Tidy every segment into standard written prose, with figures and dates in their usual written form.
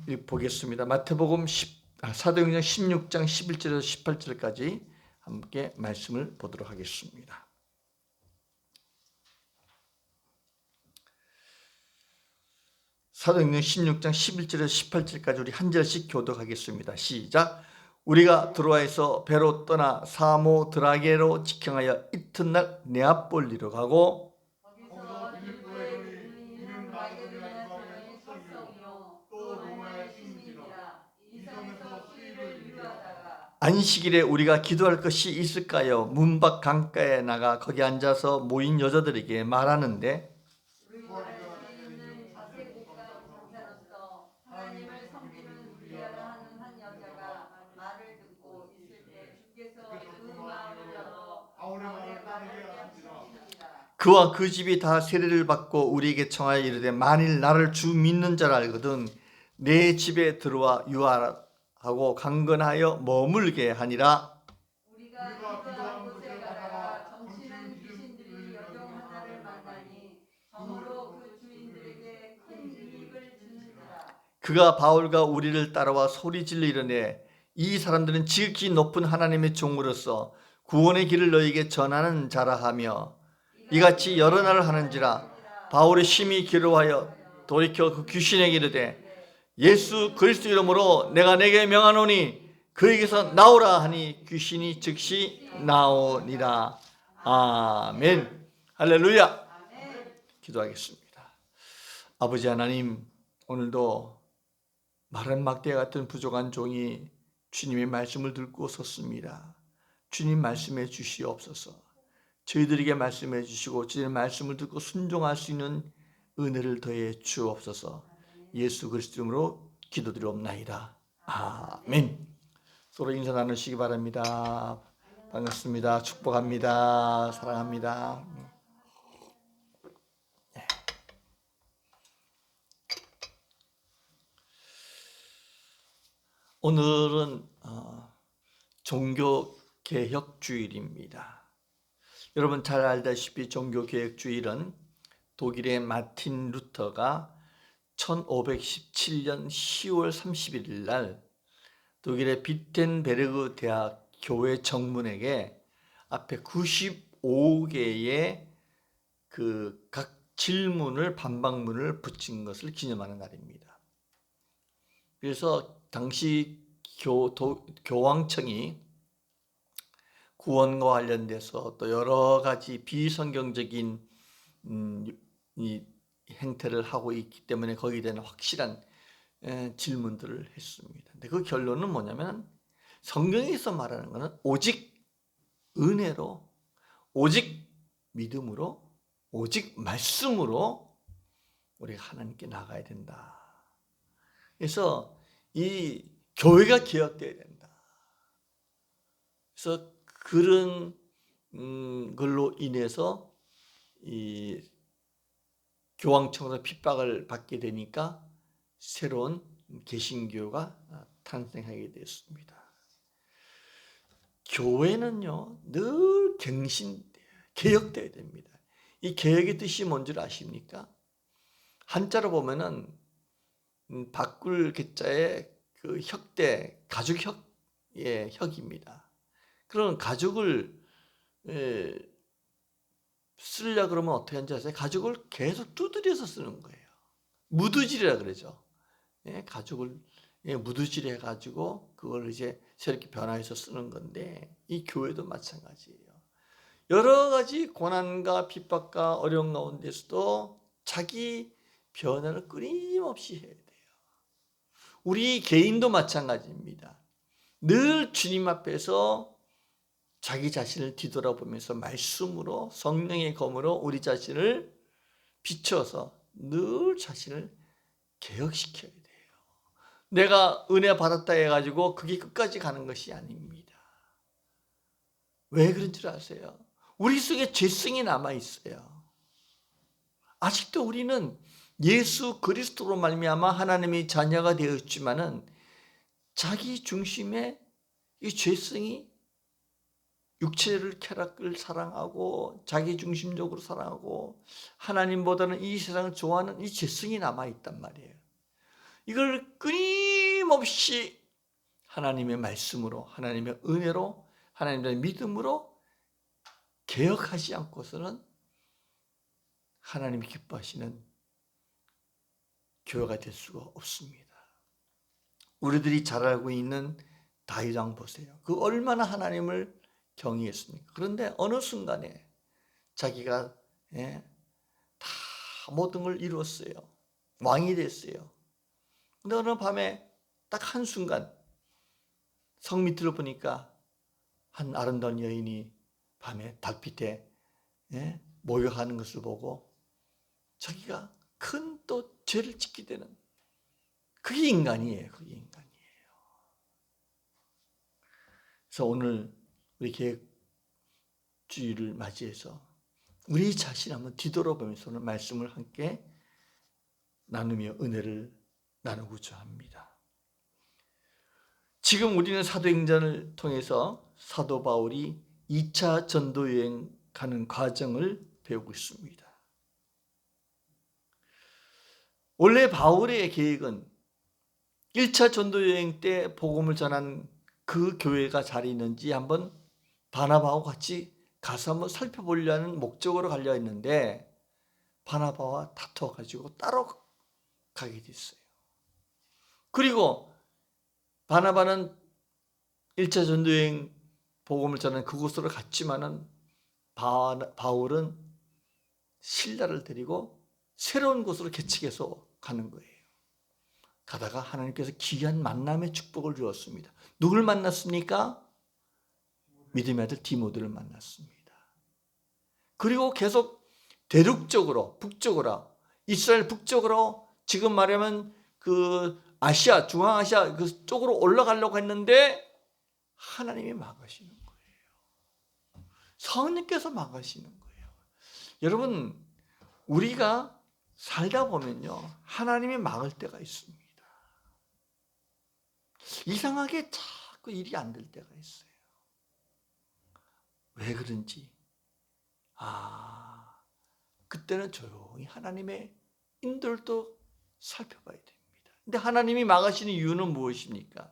보겠습니다. 마태복음 사도행전 16장 11절에서 18절까지 함께 말씀을 보도록 하겠습니다. 사도행전 16장 11절에서 18절까지 우리 한 절씩 교독하겠습니다. 시작. 우리가 드로아에서 배로 떠나 사모드라게로 직행하여 이튿날 네아폴리로 가고 안식일에 우리가 기도할 것이 있을까요? 문 밖 강가에 나가 거기 앉아서 모인 여자들에게 말하는데 그와 그 집이 다 세례를 받고 우리에게 청하여 이르되 만일 나를 주 믿는 자라 알거든 내 집에 들어와 유하라고 강건하여 머물게 하니라. 우리가 기도한 곳에 가다가 정치는 귀신들이 여종 하나를 만나니 정으로 그 주인들에게 큰 이익을 주는지라. 그가 바울과 우리를 따라와 소리질러 이르되 이 사람들은 지극히 높은 하나님의 종으로서 구원의 길을 너희에게 전하는 자라 하며 이같이 여러 날을 하는지라. 바울이 심히 괴로워하여 돌이켜 그 귀신에게 이르되 예수 그리스도 이름으로 내가 내게 명하노니 그에게서 나오라 하니 귀신이 즉시 나오니라. 아멘. 할렐루야. 기도하겠습니다. 아버지 하나님, 오늘도 마른 막대 같은 부족한 종이 주님의 말씀을 듣고 섰습니다. 주님 말씀해 주시옵소서. 저희들에게 말씀해 주시고 저희의 말씀을 듣고 순종할 수 있는 은혜를 더해 주옵소서. 예수 그리스도 이름으로 기도드리옵나이다. 아멘. 서로 인사 나누시기 바랍니다. 반갑습니다. 축복합니다. 사랑합니다. 오늘은 종교개혁주일입니다. 여러분 잘 알다시피 종교개혁주일은 독일의 마틴 루터가 1517년 10월 31일 날 독일의 비텐베르그 대학 교회 정문에게 앞에 95개의 그 각 질문을 반박문을 붙인 것을 기념하는 날입니다. 그래서 당시 교황청이 구원과 관련돼서 또 여러 가지 비성경적인 이 행태를 하고 있기 때문에 거기에 대한 확실한 질문들을 했습니다. 근데 그 결론은 뭐냐면 성경에서 말하는 것은 오직 은혜로, 오직 믿음으로, 오직 말씀으로 우리가 하나님께 나가야 된다. 그래서 이 교회가 개혁돼야 된다. 그래서 그런 걸로 인해서 이 교황청에서 핍박을 받게 되니까 새로운 개신교가 탄생하게 됐습니다. 교회는요 늘 개혁돼야 됩니다. 이 개혁의 뜻이 뭔 줄 아십니까? 한자로 보면은 바꿀 개자에 그 혁대, 가죽혁의 혁입니다. 그런 가죽을 쓰려고 그러면 어떻게 하는지 아세요? 가죽을 계속 두드려서 쓰는 거예요. 무드질이라 그러죠. 가죽을 무드질해 가지고 그걸 이제 새롭게 변화해서 쓰는 건데 이 교회도 마찬가지예요. 여러 가지 고난과 핍박과 어려운 가운데서도 자기 변화를 끊임없이 해야 돼요. 우리 개인도 마찬가지입니다. 늘 주님 앞에서 자기 자신을 뒤돌아보면서 말씀으로 성령의 검으로 우리 자신을 비춰서 늘 자신을 개혁시켜야 돼요. 내가 은혜 받았다 해가지고 그게 끝까지 가는 것이 아닙니다. 왜 그런 줄 아세요? 우리 속에 죄성이 남아있어요. 아직도 우리는 예수 그리스도로 말미암아 하나님의 자녀가 되었지만은 자기 중심의 이 죄성이 육체를 쾌락을 사랑하고 자기 중심적으로 사랑하고 하나님보다는 이 세상을 좋아하는 이 죄성이 남아있단 말이에요. 이걸 끊임없이 하나님의 말씀으로, 하나님의 은혜로, 하나님의 믿음으로 개혁하지 않고서는 하나님이 기뻐하시는 교회가 될 수가 없습니다. 우리들이 잘 알고 있는 다윗 왕 보세요. 그 얼마나 하나님을 경외했습니까? 그런데 어느 순간에 자기가 다 모든 걸 이루었어요. 왕이 됐어요. 근데 어느 밤에 딱 한순간 성 밑으로 보니까 한 아름다운 여인이 밤에 달빛에 모욕하는 것을 보고 자기가 큰 또 죄를 짓게 되는, 그게 인간이에요. 그게 인간이에요. 그래서 오늘 우리 개혁주의를 맞이해서 우리 자신 한번 뒤돌아보면서 오늘 말씀을 함께 나누며 은혜를 나누고자 합니다. 지금 우리는 사도행전을 통해서 사도 바울이 2차 전도 여행 가는 과정을 배우고 있습니다. 원래 바울의 계획은 1차 전도 여행 때 복음을 전한 그 교회가 잘 있는지 한번 바나바하고 같이 가서 한번 살펴보려는 목적으로 가려 했는데 바나바와 다투어가지고 따로 가게 됐어요. 그리고 바나바는 1차 전도여행 복음을 전한 그곳으로 갔지만은 바울은 실라를 데리고 새로운 곳으로 개척해서 가는 거예요. 가다가 하나님께서 귀한 만남의 축복을 주었습니다. 누굴 만났습니까? 믿음의 아들 디모데를 만났습니다. 그리고 계속 대륙적으로, 북쪽으로, 이스라엘 북쪽으로, 지금 말하면 그 아시아, 중앙아시아 그 쪽으로 올라가려고 했는데 하나님이 막으시는 거예요. 성령께서 막으시는 거예요. 여러분, 우리가 살다 보면요, 하나님이 막을 때가 있습니다. 이상하게 자꾸 일이 안 될 때가 있어요. 왜 그런지 그때는 조용히 하나님의 인도를 또 살펴봐야 됩니다. 근데 하나님이 막으시는 이유는 무엇입니까?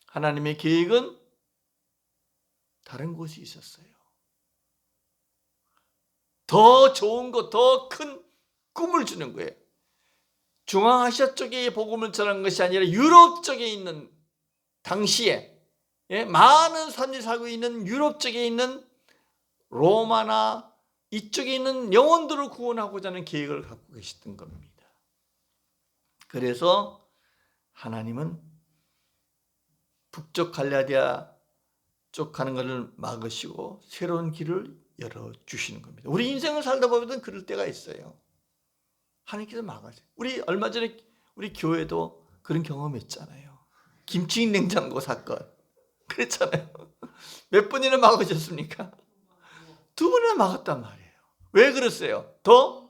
하나님의 계획은 다른 곳이 있었어요. 더 좋은 것, 더 큰 꿈을 주는 거예요. 중앙아시아 쪽에 복음을 전한 것이 아니라 유럽 쪽에 있는, 당시에 많은 사람들이 살고 있는 유럽 쪽에 있는 로마나 이쪽에 있는 영혼들을 구원하고자 하는 계획을 갖고 계시던 겁니다. 그래서 하나님은 북쪽 갈라디아 쪽 가는 것을 막으시고 새로운 길을 열어주시는 겁니다. 우리 인생을 살다 보면 그럴 때가 있어요. 하나님께서 막으세요. 우리 얼마 전에 우리 교회도 그런 경험했잖아요. 김치 냉장고 사건. 그랬잖아요. 몇 번이나 막으셨습니까? 2번이나 막았단 말이에요. 왜 그랬어요? 더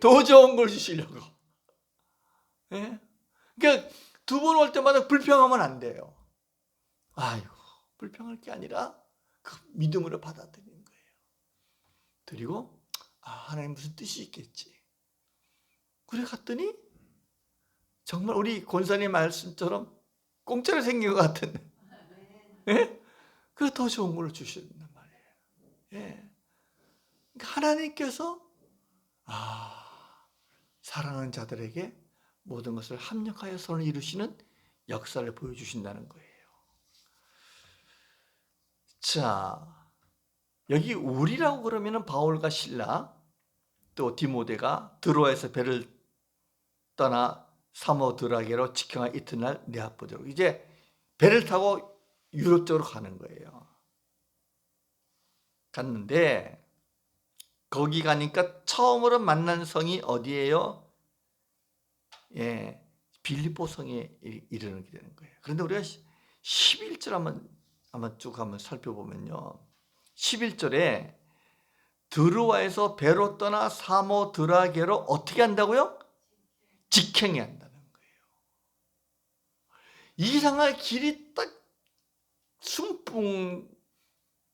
좋은 걸 주시려고. 예? 그러니까 2번 올 때마다 불평하면 안 돼요. 아이고, 불평할 게 아니라 그 믿음으로 받아들이는 거예요. 그리고 하나님 무슨 뜻이 있겠지. 그래 갔더니 정말 우리 권사님 말씀처럼 공짜로 생긴 것 같은, 예? 그 더 좋은 걸 주신단 말이에요. 예. 그러니까 하나님께서 사랑하는 자들에게 모든 것을 합력하여 선을 이루시는 역사를 보여주신다는 거예요. 자, 여기 우리라고 그러면은 바울과 실라 또 디모데가 드로아에서 배를 떠나 사모드라게로 직행한 이튿날 네아포리로 이제 배를 타고 유럽 쪽으로 가는 거예요. 갔는데 거기 가니까 처음으로 만난 성이 어디예요? 빌립보 성에 이르게 되는 거예요. 그런데 우리가 11절 한번 쭉 한번 살펴보면요, 11절에 드로아에서 배로 떠나 사모드라게로 어떻게 한다고요? 직행해야 한다는 거예요. 이상하게 길이 딱 순풍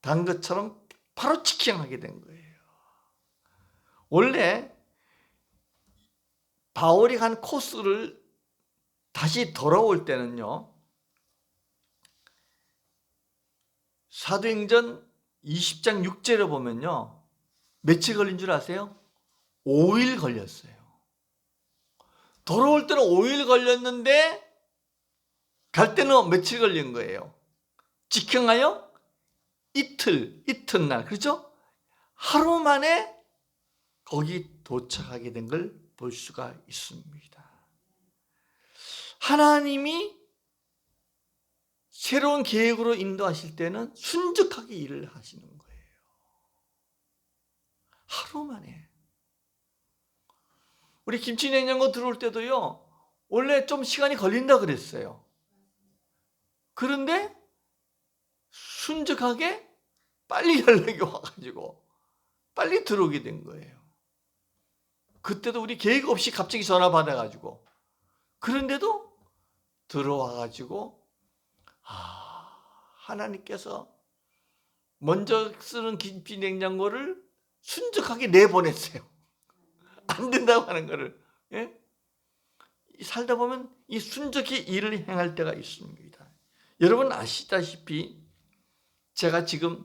단 것처럼 바로 직행하게 된 거예요. 원래 바울이 간 코스를 다시 돌아올 때는요, 사도행전 20장 6절에 보면요, 며칠 걸린 줄 아세요? 5일 걸렸어요. 돌아올 때는 5일 걸렸는데 갈 때는 며칠 걸린 거예요. 직행하여 이튿날, 그렇죠? 하루 만에 거기 도착하게 된 걸 볼 수가 있습니다. 하나님이 새로운 계획으로 인도하실 때는 순적하게 일을 하시는 거예요. 하루 만에. 우리 김치냉장고 들어올 때도요, 원래 좀 시간이 걸린다 그랬어요. 그런데 순적하게 빨리 연락이 와가지고 빨리 들어오게 된 거예요. 그때도 우리 계획 없이 갑자기 전화 받아가지고, 그런데도 들어와가지고 하나님께서 먼저 쓰는 김치 냉장고를 순적하게 내보냈어요. 안 된다고 하는 거를. 예? 살다 보면 이 순적히 일을 행할 때가 있습니다. 여러분 아시다시피 제가 지금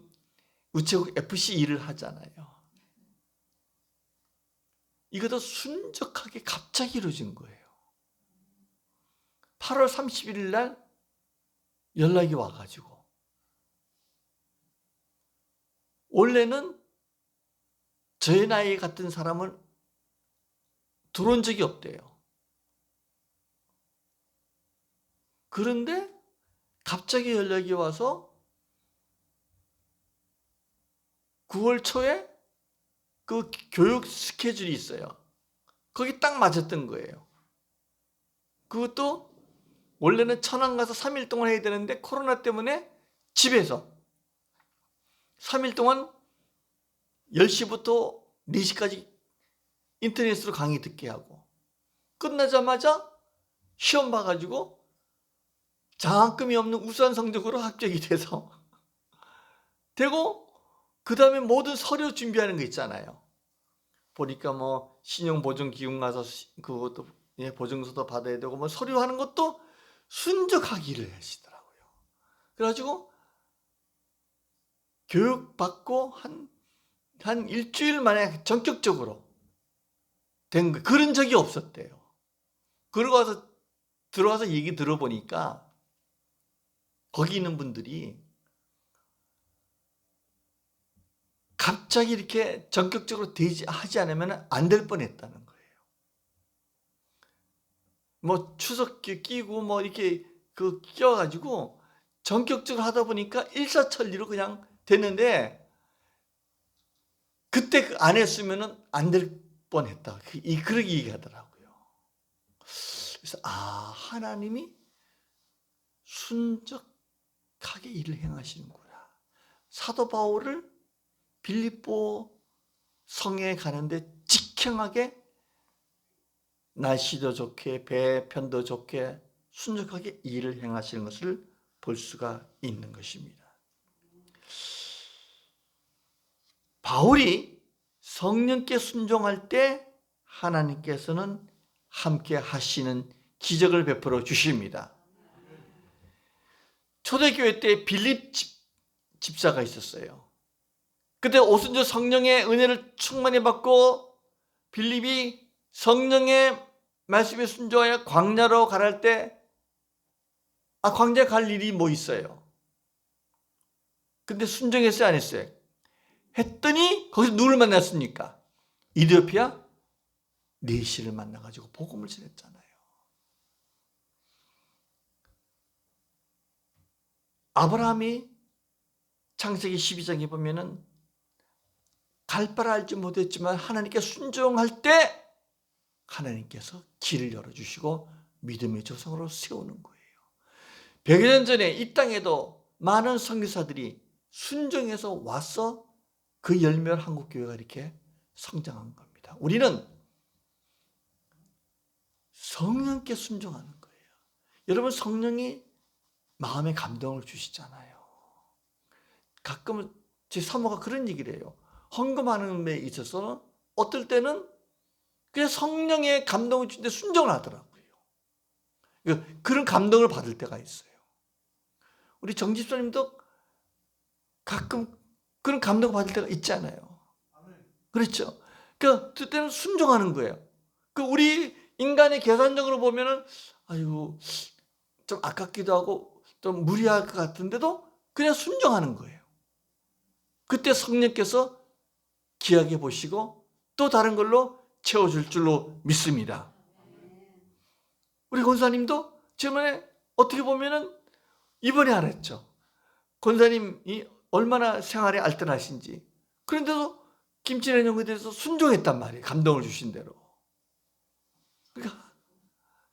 우체국 FC 일을 하잖아요. 이것도 순적하게 갑자기 이루어진 거예요. 8월 31일 날 연락이 와가지고, 원래는 저희 나이 같은 사람은 들어온 적이 없대요. 그런데 갑자기 연락이 와서 9월 초에 그 교육 스케줄이 있어요. 거기 딱 맞았던 거예요. 그것도 원래는 천안 가서 3일 동안 해야 되는데 코로나 때문에 집에서 3일 동안 10시부터 4시까지 인터넷으로 강의 듣게 하고, 끝나자마자 시험 봐가지고 장학금이 없는 우수한 성적으로 합격이 돼서 되고, 그 다음에 모든 서류 준비하는 거 있잖아요. 보니까 뭐 신용보증기금 가서 그것도 보증서도 받아야 되고, 뭐 서류하는 것도 순적하게 일을 하시더라고요. 그래가지고 교육받고 한 일주일 만에 전격적으로 된 거, 그런 적이 없었대요. 그러고 와서 들어와서 얘기 들어보니까 거기 있는 분들이 갑자기 이렇게 전격적으로 하지 않으면 안 될 뻔했다는 거예요. 뭐 추석 끼고 뭐 이렇게 끼워가지고 전격적으로 하다 보니까 일사천리로 그냥 됐는데, 그때 안 했으면 안 될 뻔했다. 그렇게 얘기하더라고요. 그래서 하나님이 순적하게 일을 행하시는구나. 사도 바울을 빌립보 성에 가는데 직행하게 날씨도 좋게 배편도 좋게 순적하게 일을 행하시는 것을 볼 수가 있는 것입니다. 바울이 성령께 순종할 때 하나님께서는 함께 하시는 기적을 베풀어 주십니다. 초대교회 때 빌립 집사가 있었어요. 그때 오순절 성령의 은혜를 충만히 받고 빌립이 성령의 말씀에 순종하여 광야로 가랄 때, 광야에 갈 일이 뭐 있어요? 근데 순종했어요, 안 했어요? 했더니 거기서 누굴 만났습니까? 이디오피아 네시를 만나가지고 복음을 전했잖아요. 아브라함이 창세기 12장에 보면은 갈 바를 알지 못했지만 하나님께 순종할 때 하나님께서 길을 열어주시고 믿음의 조상으로 세우는 거예요. 100여 년 전에 이 땅에도 많은 선교사들이 순종해서 와서 그 열매를 한국교회가 이렇게 성장한 겁니다. 우리는 성령께 순종하는 거예요. 여러분, 성령이 마음에 감동을 주시잖아요. 가끔은 제 사모가 그런 얘기를 해요. 헌금하는 데 있어서 어떨 때는 그냥 성령의 감동을 주는데 순종을 하더라고요. 그런 감동을 받을 때가 있어요. 우리 정 집사님도 가끔 그런 감동을 받을 때가 있잖아요. 그렇죠. 그때는 순종하는 거예요. 우리 인간의 계산적으로 보면은 아이고 좀 아깝기도 하고 좀 무리할 것 같은데도 그냥 순종하는 거예요. 그때 성령께서 귀하게 보시고 또 다른 걸로 채워줄 줄로 믿습니다. 우리 권사님도 지난번에 어떻게 보면은 이번에 알았죠. 권사님이 얼마나 생활에 알뜰하신지. 그런데도 김치는 형에 대해서 순종했단 말이에요. 감동을 주신 대로. 그러니까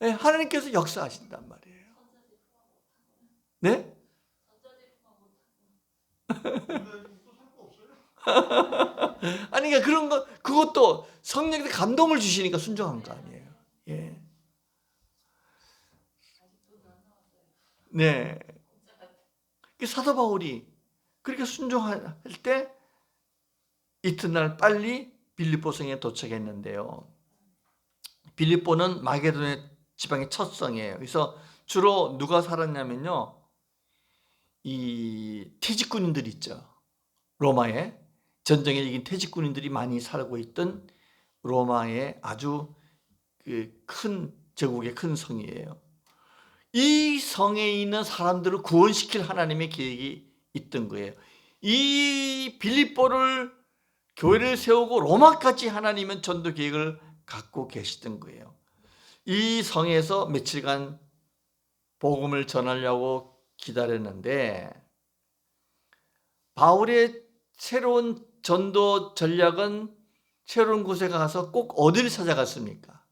하나님께서 역사하신단 말이에요. 네? 아니 그러니까 그런 거 그것도 성령께서 감동을 주시니까 순종한 거 아니에요. 예. 네. 사도 바울이 그렇게 순종할 때 이튿날 빨리 빌립보 성에 도착했는데요. 빌립보는 마게도냐 지방의 첫 성이에요. 그래서 주로 누가 살았냐면요. 이 퇴직군인들 있죠. 로마에 전쟁에 이긴 퇴직군인들이 많이 살고 있던 로마의 아주 큰 제국의 큰 성이에요. 이 성에 있는 사람들을 구원시킬 하나님의 계획이 있던 거예요. 이 빌립보를 교회를 세우고 로마까지 하나님은 전도 계획을 갖고 계시던 거예요. 이 성에서 며칠간 복음을 전하려고 기다렸는데 바울의 새로운 전도 전략은 새로운 곳에 가서 꼭 어디를 찾아갔습니까?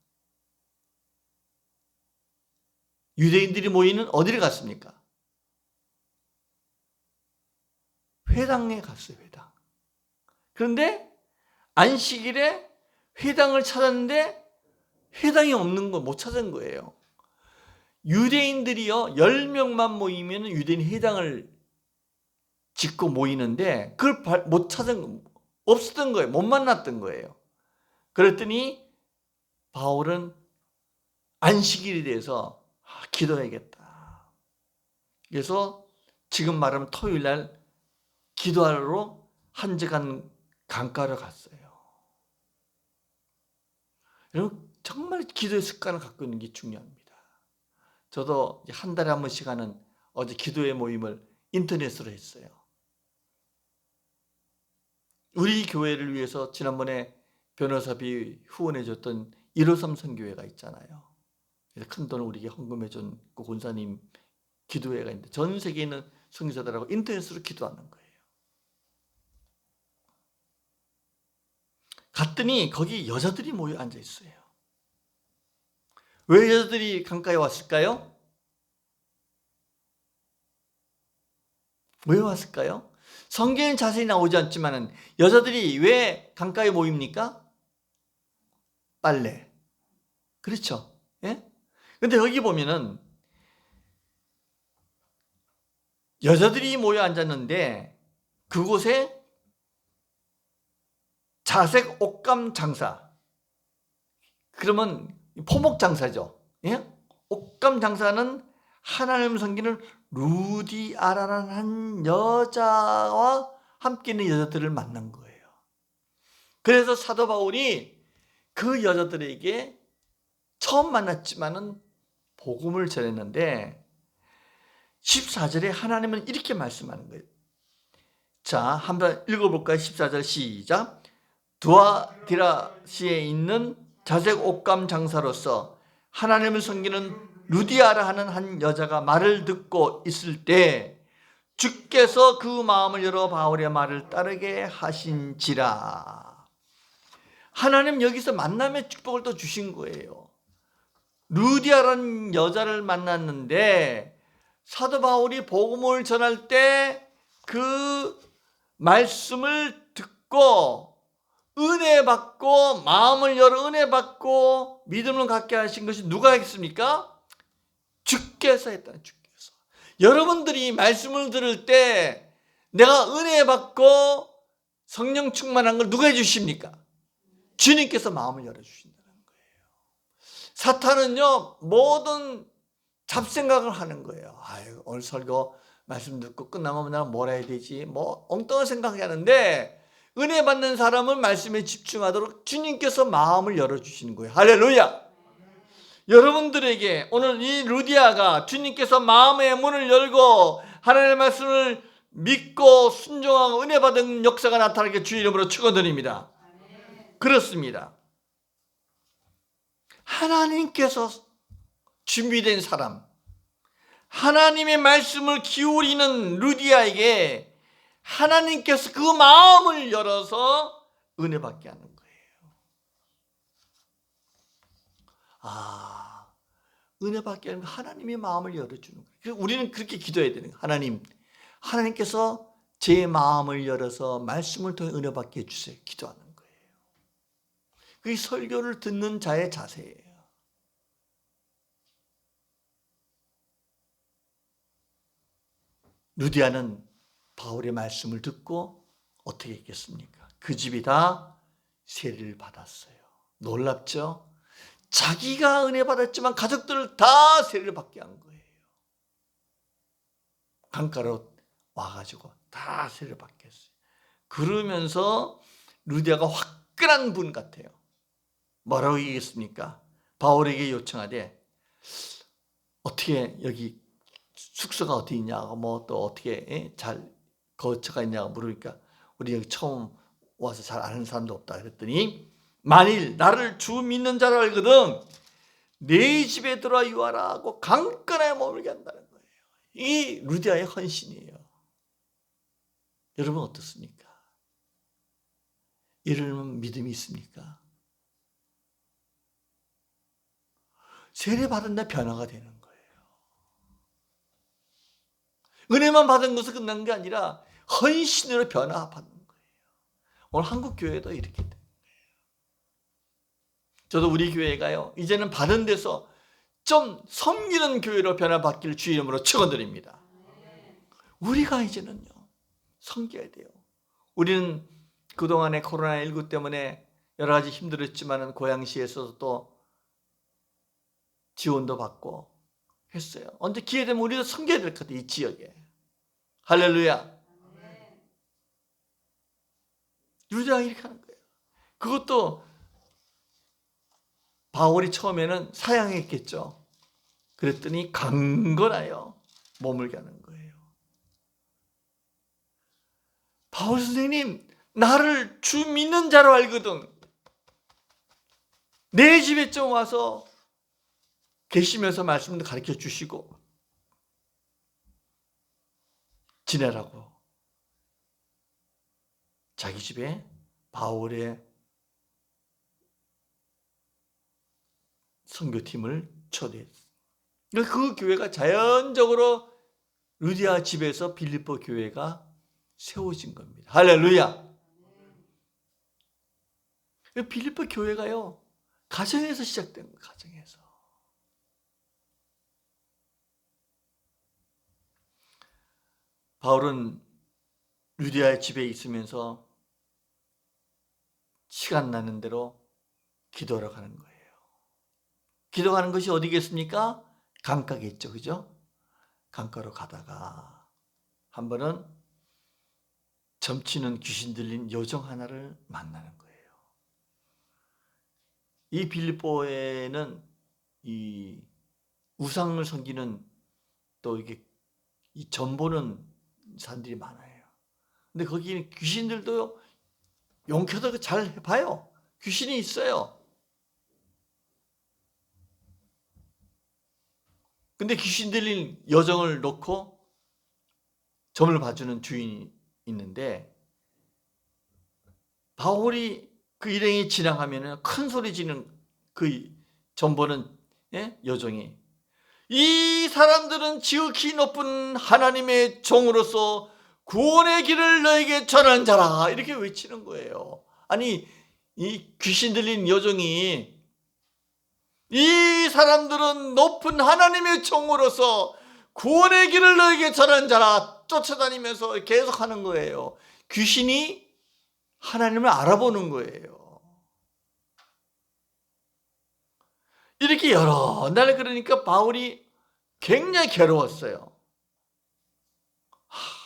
유대인들이 모이는 어디를 갔습니까? 회당에 갔어요. 회당. 그런데 안식일에 회당을 찾았는데 회당이 없는 거 못 찾은 거예요. 유대인들이요 10명만 모이면 유대인 회당을 짓고 모이는데 그걸 못 찾은 없었던 거예요. 못 만났던 거예요. 그랬더니 바울은 안식일에 대해서 기도해야겠다. 그래서 지금 말하면 토요일 날 기도하러 한적한 강가로 갔어요. 여러분 정말 기도의 습관을 갖고 있는 게 중요합니다. 저도 한 달에 한 번씩 하는 어제 기도의 모임을 인터넷으로 했어요. 우리 교회를 위해서 지난번에 변호사비 후원해줬던 153 선교회가 있잖아요. 그래서 큰 돈을 우리에게 헌금해준 그 권사님 기도회가 있는데 전 세계에 있는 선교사들하고 인터넷으로 기도하는 거예요. 갔더니 거기 여자들이 모여 앉아 있어요. 왜 여자들이 강가에 왔을까요? 왜 왔을까요? 성경에 자세히 나오지 않지만 여자들이 왜 강가에 모입니까? 빨래. 그렇죠. 예? 근데 여기 보면은 여자들이 모여 앉았는데 그곳에 자색 옷감 장사. 그러면 포목 장사죠. 예? 옷감 장사는 하나님 섬기는 루디아라는 한 여자와 함께 있는 여자들을 만난 거예요. 그래서 사도 바울이 그 여자들에게 처음 만났지만은 복음을 전했는데 14절에 하나님은 이렇게 말씀하는 거예요. 자, 한번 읽어볼까요? 14절 시작. 두아디라시에 있는 자색 옷감 장사로서 하나님을 섬기는 루디아라 하는 한 여자가 말을 듣고 있을 때 주께서 그 마음을 열어 바울의 말을 따르게 하신지라. 하나님 여기서 만남의 축복을 또 주신 거예요. 루디아라는 여자를 만났는데 사도 바울이 복음을 전할 때 그 말씀을 듣고 은혜 받고 마음을 열어 은혜 받고 믿음을 갖게 하신 것이 누가 했습니까? 주께서 했다는 주께서. 여러분들이 말씀을 들을 때 내가 은혜 받고 성령 충만한 걸 누가 해주십니까? 주님께서 마음을 열어주신다는 거예요. 사탄은요 모든 잡생각을 하는 거예요. 아유, 오늘 설교 말씀 듣고 끝나면 나는 뭘 해야 되지? 뭐 엉뚱한 생각이 하는데, 은혜 받는 사람은 말씀에 집중하도록 주님께서 마음을 열어주시는 거예요. 할렐루야. 여러분들에게 오늘 이 루디아가 주님께서 마음의 문을 열고 하나님의 말씀을 믿고 순종하고 은혜 받은 역사가 나타나게 주의 이름으로 축원드립니다. 그렇습니다. 하나님께서 준비된 사람, 하나님의 말씀을 기울이는 루디아에게 하나님께서 그 마음을 열어서 은혜 받게 하는 거예요. 은혜 받게 하는 하나님의 마음을 열어주는 거예요. 우리는 그렇게 기도해야 되는 거예요. 하나님께서 제 마음을 열어서 말씀을 통해 은혜 받게 해주세요. 기도하는 거예요. 그게 설교를 듣는 자의 자세예요. 루디아는 바울의 말씀을 듣고 어떻게 했겠습니까? 그 집이 다 세례를 받았어요. 놀랍죠? 자기가 은혜 받았지만 가족들을 다 세례를 받게 한 거예요. 강가로 와가지고 다 세례를 받게 했어요. 그러면서 루디아가 화끈한 분 같아요. 뭐라고 얘기했습니까? 바울에게 요청하되 어떻게 여기 숙소가 어디 있냐고 뭐 또 어떻게 잘 거처가 있냐고 물으니까 우리 여기 처음 와서 잘 아는 사람도 없다 그랬더니 만일 나를 주 믿는 자를 알거든 내 집에 들어와 유하라 하고 강건하게 머물게 한다는 거예요. 이 루디아의 헌신이에요. 여러분 어떻습니까? 이러면 믿음이 있습니까? 세례 받은 날 변화가 되는 거예요. 은혜만 받은 것은 끝난 게 아니라 헌신으로 변화받는 거예요. 오늘 한국 교회도 이렇게 돼요. 저도 우리 교회가요, 이제는 받은 데서 좀 섬기는 교회로 변화받기를 주의 이름으로 축원드립니다. 우리가 이제는요, 섬겨야 돼요. 우리는 그동안에 코로나19 때문에 여러 가지 힘들었지만 고양시에서도 또 지원도 받고 했어요. 언제 기회 되면 우리도 섬겨야 될 것 같아요, 이 지역에. 할렐루야. 루디아가 이렇게 하는 거예요. 그것도 바울이 처음에는 사양했겠죠. 그랬더니 강건하여 머물게 하는 거예요. 바울 선생님, 나를 주 믿는 자로 알거든. 내 집에 좀 와서 계시면서 말씀도 가르쳐 주시고 지내라고. 자기 집에 바울의 선교팀을 초대했어요. 그 교회가 자연적으로 루디아 집에서 빌립보 교회가 세워진 겁니다. 할렐루야. 빌립보 교회가요, 가정에서 시작된 거예요. 가정에서. 바울은 루디아의 집에 있으면서 시간 나는 대로 기도하러 가는 거예요. 기도하는 것이 어디겠습니까? 강가겠죠. 그죠? 강가로 가다가 한 번은 점치는 귀신 들린 여종 하나를 만나는 거예요. 이 빌립보에는 이 우상을 섬기는 또 이게 이 전보는 사람들이 많아요. 근데 거기 귀신들도 용케도 잘 해봐요. 귀신이 있어요. 근데 귀신 들린 여정을 놓고 점을 봐주는 주인이 있는데 바울이 그 일행이 지나가면 큰 소리 지는 그 점 보는 여종이 이 사람들은 지극히 높은 하나님의 종으로서 구원의 길을 너에게 전하는 자라 이렇게 외치는 거예요. 아니 이 귀신 들린 여종이 이 사람들은 높은 하나님의 종으로서 구원의 길을 너에게 전하는 자라 쫓아다니면서 계속 하는 거예요. 귀신이 하나님을 알아보는 거예요. 이렇게 여러 날 그러니까 바울이 굉장히 괴로웠어요.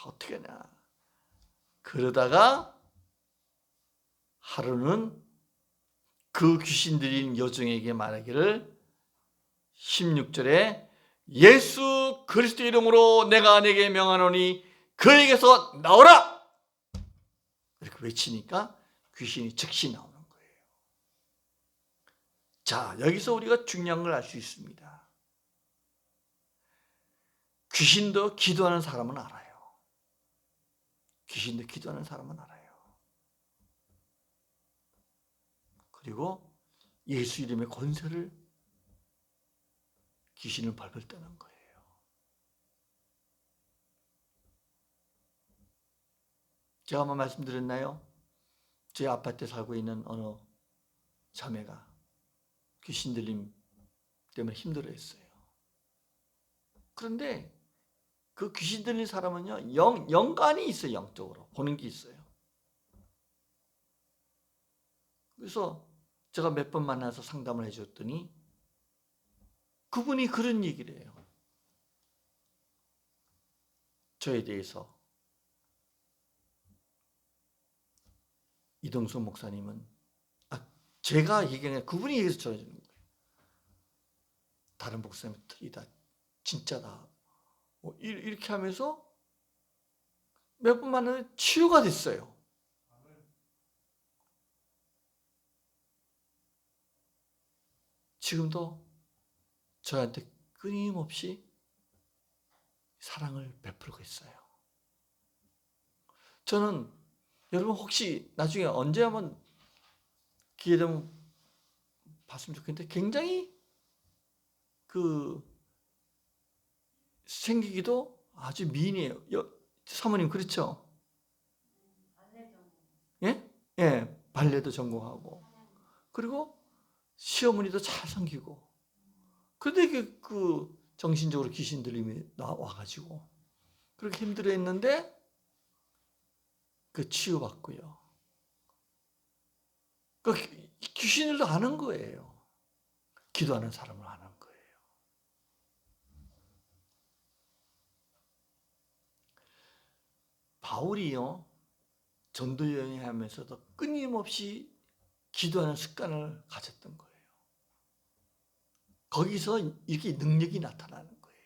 어떻게 하냐. 그러다가 하루는 그 귀신 들린 여종에게 말하기를 16절에 예수 그리스도 이름으로 내가 네게 명하노니 그에게서 나오라! 이렇게 외치니까 귀신이 즉시 나오는 거예요. 자, 여기서 우리가 중요한 걸 알 수 있습니다. 귀신도 기도하는 사람은 알아요. 귀신도 기도하는 사람은 알아요. 그리고 예수 이름의 권세를 귀신을 발굴 떠는 거예요. 제가 한번 말씀드렸나요? 제 아파트에 살고 있는 어느 자매가 귀신 들림 때문에 힘들어했어요. 그런데 그 귀신 들린 사람은요, 영감이 있어요. 영적으로 보는 게 있어요. 그래서 제가 몇 번 만나서 상담을 해줬더니 그분이 그런 얘기를 해요. 저에 대해서 이동수 목사님은 제가 얘기하는 그분이 얘기해서 전해주는 거예요. 다른 목사님은 틀리다, 진짜다, 뭐 이렇게 하면서 몇 번 만나면 치유가 됐어요. 지금도 저한테 끊임없이 사랑을 베풀고 있어요. 저는 여러분 혹시 나중에 언제 한번 기회 되면 봤으면 좋겠는데 굉장히 생기기도 아주 미인이에요. 사모님 그렇죠? 예? 예, 발레도 전공하고 그리고 시어머니도 잘 섬기고 그런데 그 정신적으로 귀신 들림이 와가지고 그렇게 힘들어했는데 그 치유받고요. 그 귀신들도 아는 거예요. 기도하는 사람을 아는 거예요. 바울이요, 전도 여행하면서도 끊임없이 기도하는 습관을 가졌던 거예요. 거기서 이렇게 능력이 나타나는 거예요.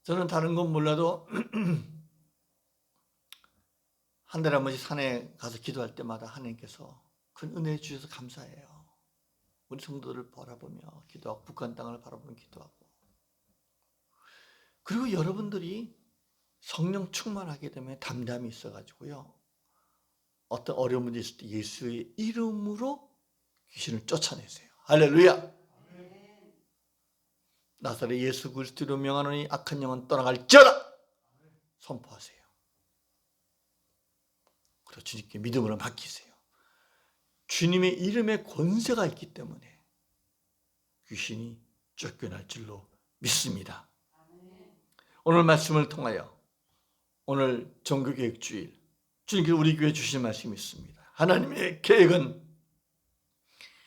저는 다른 건 몰라도 한 달에 한 번씩 산에 가서 기도할 때마다 하나님께서 큰 은혜 주셔서 감사해요. 우리 성도들을 바라보며 기도하고 북한 땅을 바라보며 기도하고 그리고 여러분들이 성령 충만하게 되면 담담이 있어가지고요. 어떤 어려운 문제 있을 때 예수의 이름으로 귀신을 쫓아내세요. 할렐루야. 나사렛 예수 그리스도로 명하노니 악한 영은 떠나갈지어다. 선포하세요. 그리고 주님께 믿음으로 맡기세요. 주님의 이름에 권세가 있기 때문에 귀신이 쫓겨날 줄로 믿습니다. 오늘 말씀을 통하여 오늘 종교개혁주일 주님께서 우리 교회에 주신 말씀이 있습니다. 하나님의 계획은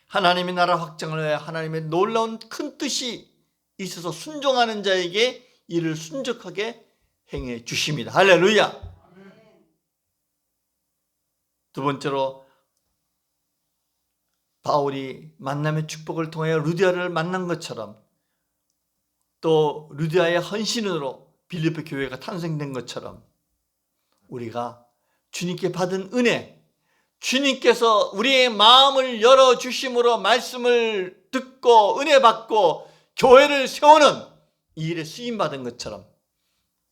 하나님의 나라 확장을 위해 하나님의 놀라운 큰 뜻이 있어서 순종하는 자에게 이를 순적하게 행해 주십니다. 할렐루야. 두 번째로 바울이 만남의 축복을 통하여 루디아를 만난 것처럼 또 루디아의 헌신으로 빌립보 교회가 탄생된 것처럼 우리가 주님께 받은 은혜, 주님께서 우리의 마음을 열어주심으로 말씀을 듣고 은혜 받고 교회를 세우는 이 일에 쓰임받은 것처럼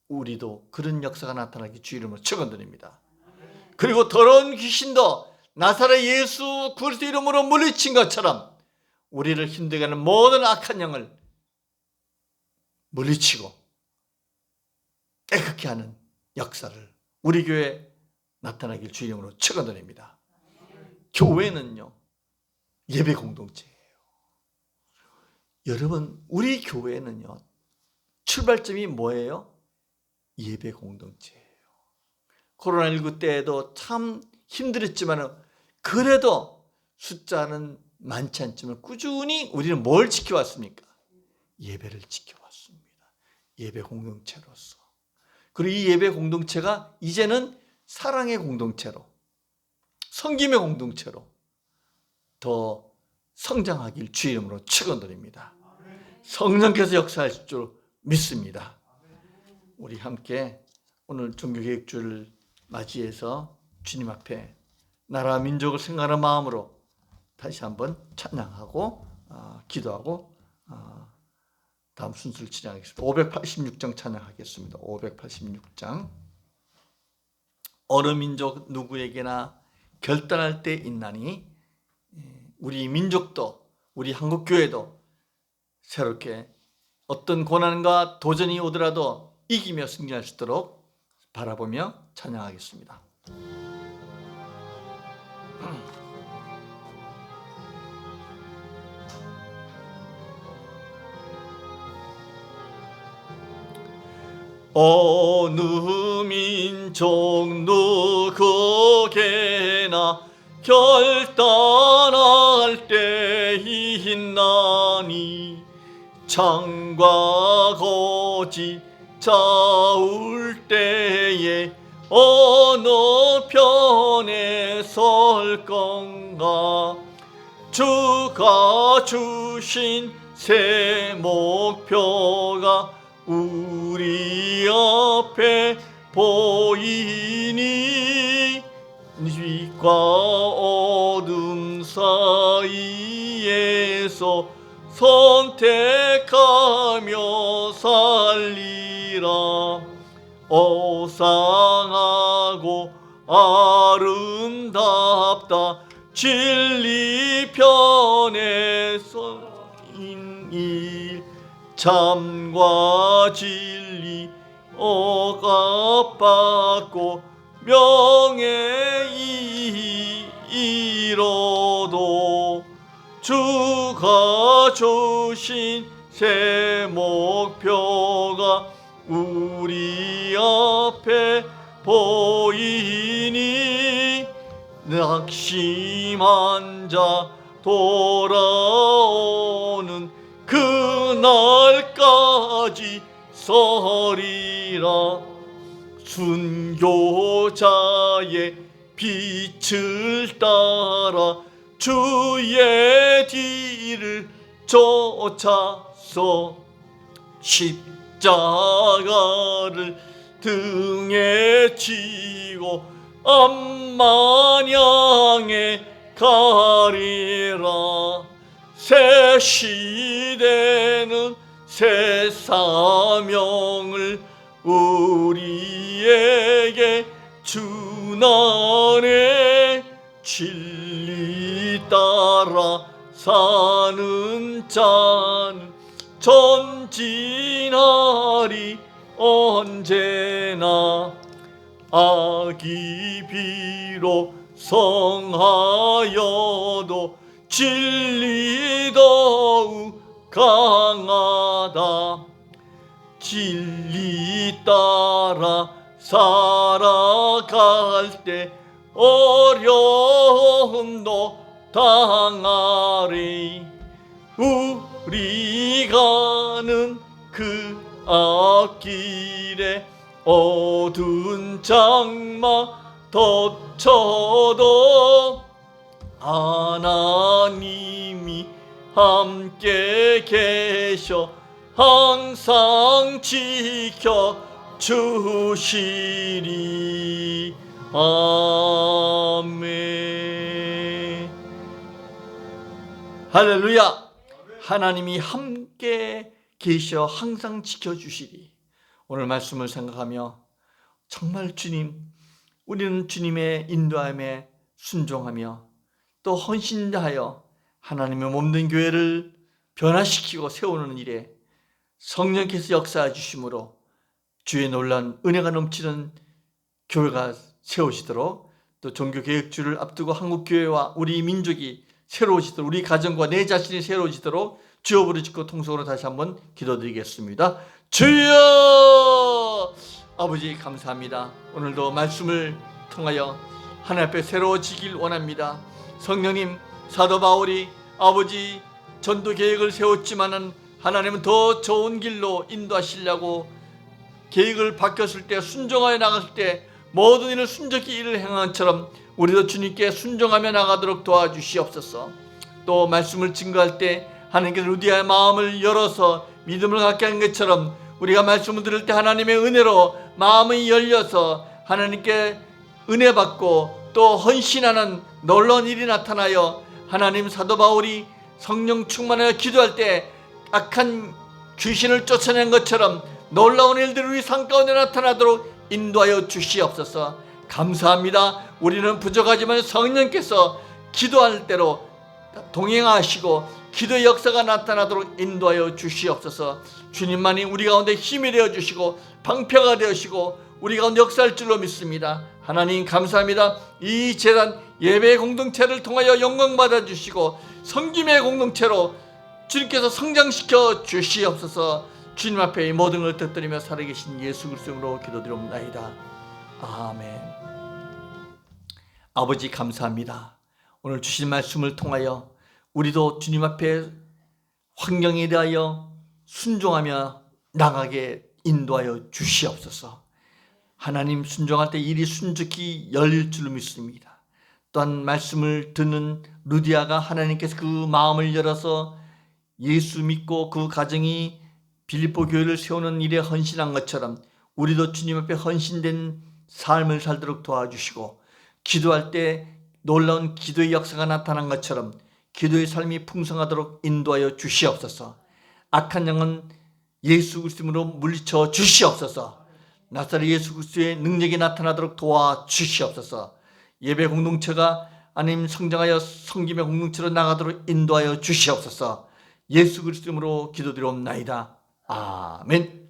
우리도 그런 역사가 나타나기 주 이름으로 축원드립니다. 그리고 더러운 귀신도 나사렛 예수 그리스도 이름으로 물리친 것처럼 우리를 힘들게 하는 모든 악한 영을 물리치고 깨끗게 하는 역사를 우리 교회에 나타나길 주 이름으로 축원드립니다. 교회는요, 예배 공동체예요. 여러분, 우리 교회는요, 출발점이 뭐예요? 예배 공동체예요. 코로나19 때에도 참 힘들었지만 그래도 숫자는 많지 않지만 꾸준히 우리는 뭘 지켜왔습니까? 예배를 지켜왔습니다. 예배 공동체로서. 그리고 이 예배 공동체가 이제는 사랑의 공동체로, 섬김의 공동체로 더 성장하길 주의 이름으로 축원드립니다. 성령께서 역사하실 줄 믿습니다. 우리 함께 오늘 종교개혁주를 맞이해서 주님 앞에 나라 민족을 생각하는 마음으로 다시 한번 찬양하고 기도하고 다음 순서를 진행하겠습니다. 586장 찬양하겠습니다. 586장. 어느 민족 누구에게나 결단할 때 있나니 우리 민족도 우리 한국교회도 새롭게 어떤 고난과 도전이 오더라도 이기며 승리할 수 있도록 바라보며 찬양하겠습니다. 어느 민족 누구에게나 결단할 때 있나니 창과 거짓 싸울 때에 어느 편에 설 건가. 주가 주신 새 목표가 우리 앞에 보이니 빛과 어둠 사이에서 선택하며 살리라. 어상하고 아름답다 진리 편에 서인 일. 참과 진리 억압받고 명예 이뤄도 주가 주신 새 목표가 우리 앞에 보이니 낙심한 자 돌아오는 그날까지 서리라. 순교자의 빛을 따라 주의 뒤를 쫓아서 십자가를 등에 지고 앞만 향해 가리라. 새 시대는 새 사명을 우리에게 주나네. 진리 따라 사는 자는 전진하리 언제나. 악이 비록 성하여도 진리 더욱 강하다. 진리 따라 살아갈 때 어려움도 당하리. 우리 가는 그 앞길에 어두운 장막 덮쳐도 하나님이 함께 계셔 항상 지켜 주시리. 아멘. 할렐루야. 하나님이 함께 계셔 항상 지켜주시리. 오늘 말씀을 생각하며 정말 주님, 우리는 주님의 인도함에 순종하며 또 헌신하여 하나님의 몸된 교회를 변화시키고 세우는 일에 성령께서 역사해 주심으로 주의 놀라운 은혜가 넘치는 교회가 세우시도록, 또 종교개혁주를 앞두고 한국교회와 우리 민족이 새로워지도록, 우리 가정과 내 자신이 새로워지도록 주여 부르짖고 통성으로 다시 한번 기도드리겠습니다. 주여! 아버지 감사합니다. 오늘도 말씀을 통하여 하나님 앞에 새로워지길 원합니다. 성령님, 사도 바울이 아버지 전도 계획을 세웠지만은 하나님은 더 좋은 길로 인도하시려고 계획을 바뀌었을 때, 순종하여 나갔을 때 모든 일을 순적히 일을 행한 것처럼 우리도 주님께 순종하며 나가도록 도와주시옵소서. 또 말씀을 증거할 때 하나님께서 루디아의 마음을 열어서 믿음을 갖게 한 것처럼 우리가 말씀을 들을 때 하나님의 은혜로 마음이 열려서 하나님께 은혜 받고 또 헌신하는 놀라운 일이 나타나여 하나님, 사도 바울이 성령 충만하여 기도할 때 악한 귀신을 쫓아낸 것처럼 놀라운 일들이 우리 삶 가운데 나타나도록 인도하여 주시옵소서. 감사합니다. 우리는 부족하지만 성령께서 기도할 대로 동행하시고 기도의 역사가 나타나도록 인도하여 주시옵소서. 주님만이 우리 가운데 힘이 되어 주시고 방패가 되시고 우리 가운데 역사할 줄로 믿습니다. 하나님 감사합니다. 이 재단 예배 공동체를 통하여 영광 받아 주시고 섬김의 공동체로 주님께서 성장시켜 주시옵소서. 주님 앞에 이 모든 걸 덧드리며 살아계신 예수 그리스도로 기도드립니다. 아멘. 아버지 감사합니다. 오늘 주신 말씀을 통하여 우리도 주님 앞에 환경에 대하여 순종하며 나가게 인도하여 주시옵소서. 하나님, 순종할 때 일이 순적히 열릴 줄로 믿습니다. 또한 말씀을 듣는 루디아가 하나님께서 그 마음을 열어서 예수 믿고 그 가정이 빌립보 교회를 세우는 일에 헌신한 것처럼 우리도 주님 앞에 헌신된 삶을 살도록 도와주시고, 기도할 때 놀라운 기도의 역사가 나타난 것처럼 기도의 삶이 풍성하도록 인도하여 주시옵소서. 악한 영은 예수 그리스도로 물리쳐 주시옵소서. 나사렛 예수 그리스도의 능력이 나타나도록 도와주시옵소서. 예배 공동체가 하나님 성장하여 섬김의 공동체로 나가도록 인도하여 주시옵소서. 예수 그리스도로 기도드리옵나이다. 아멘.